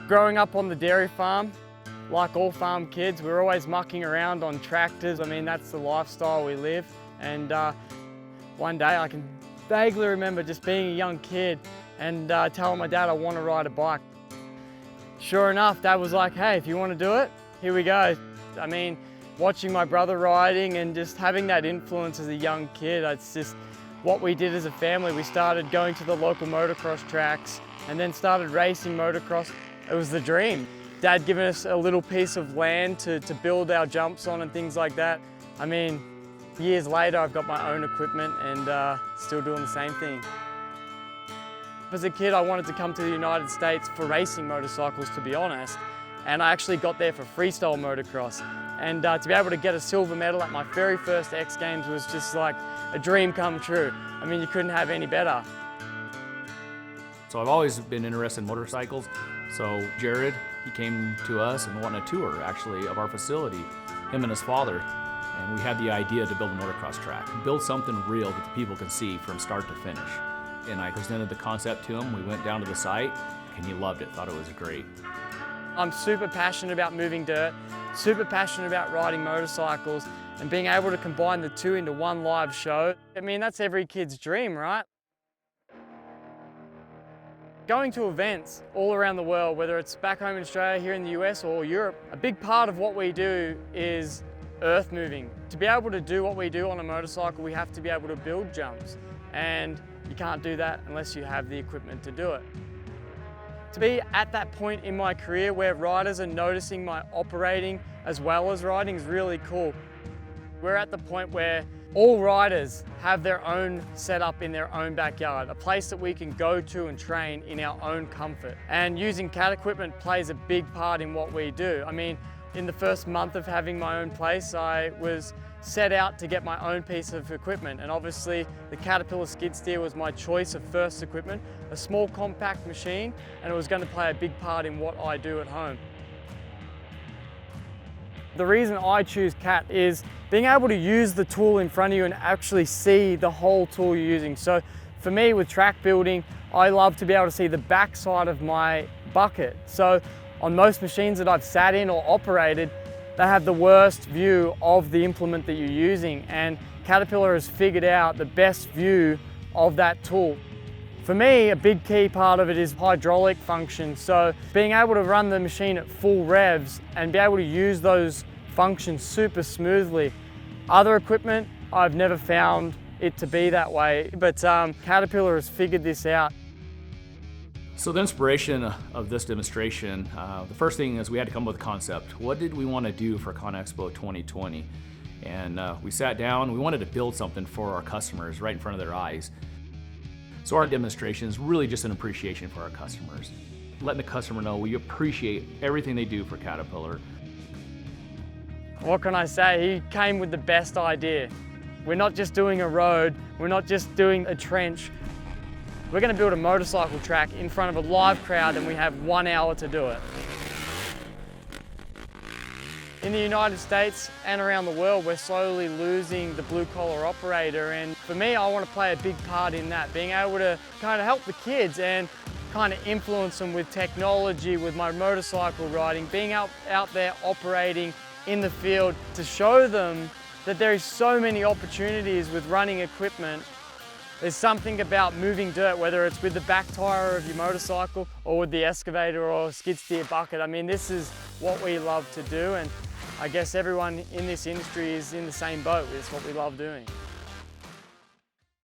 Growing up on the dairy farm, like all farm kids, we're always mucking around on tractors. I mean, that's the lifestyle we live. And one day I can vaguely remember just being a young kid and telling my dad I want to ride a bike. Sure enough, Dad was like, hey, if you want to do it, here we go. I mean, watching my brother riding and just having that influence as a young kid, it's just what we did as a family. We started going to the local motocross tracks and then started racing motocross. It was the dream. Dad giving us a little piece of land to build our jumps on and things like that. I mean, years later, I've got my own equipment and still doing the same thing. As a kid, I wanted to come to the United States for racing motorcycles, to be honest. And I actually got there for freestyle motocross. And to be able to get a silver medal at my very first X Games was just like a dream come true. I mean, you couldn't have any better. So I've always been interested in motorcycles. So Jarryd, he came to us and wanted a tour, actually, of our facility, him and his father. And we had the idea to build a motocross track, build something real that the people can see from start to finish. And I presented the concept to him. We went down to the site and he loved it, thought it was great. I'm super passionate about moving dirt, super passionate about riding motorcycles, and being able to combine the two into one live show. I mean, that's every kid's dream, right? Going to events all around the world, whether it's back home in Australia, here in the US or Europe, a big part of what we do is earth moving. To be able to do what we do on a motorcycle, we have to be able to build jumps. And you can't do that unless you have the equipment to do it. To be at that point in my career where riders are noticing my operating as well as riding is really cool. We're at the point where all riders have their own setup in their own backyard, a place that we can go to and train in our own comfort. And using CAT equipment plays a big part in what we do. I mean, in the first month of having my own place, I was set out to get my own piece of equipment, and obviously the Caterpillar skid steer was my choice of first equipment, a small compact machine, and it was going to play a big part in what I do at home. The reason I choose CAT is being able to use the tool in front of you and actually see the whole tool you're using. So for me with track building, I love to be able to see the back side of my bucket. So on most machines that I've sat in or operated, they have the worst view of the implement that you're using, and Caterpillar has figured out the best view of that tool. For me, a big key part of it is hydraulic function. So being able to run the machine at full revs and be able to use those functions super smoothly. Other equipment, I've never found it to be that way, but Caterpillar has figured this out. So the inspiration of this demonstration, the first thing is we had to come up with a concept. What did we want to do for ConExpo 2020? And we sat down, we wanted to build something for our customers right in front of their eyes. So our demonstration is really just an appreciation for our customers. Letting the customer know we appreciate everything they do for Caterpillar. What can I say? He came with the best idea. We're not just doing a road, we're not just doing a trench. We're going to build a motorcycle track in front of a live crowd, and we have 1 hour to do it. In the United States and around the world, we're slowly losing the blue-collar operator, and for me, I want to play a big part in that, being able to kind of help the kids and kind of influence them with technology, with my motorcycle riding, being out there operating in the field to show them that there is so many opportunities with running equipment. There's something about moving dirt, whether it's with the back tire of your motorcycle or with the excavator or skid steer bucket. I mean, this is what we love to do, and I guess everyone in this industry is in the same boat. It's what we love doing.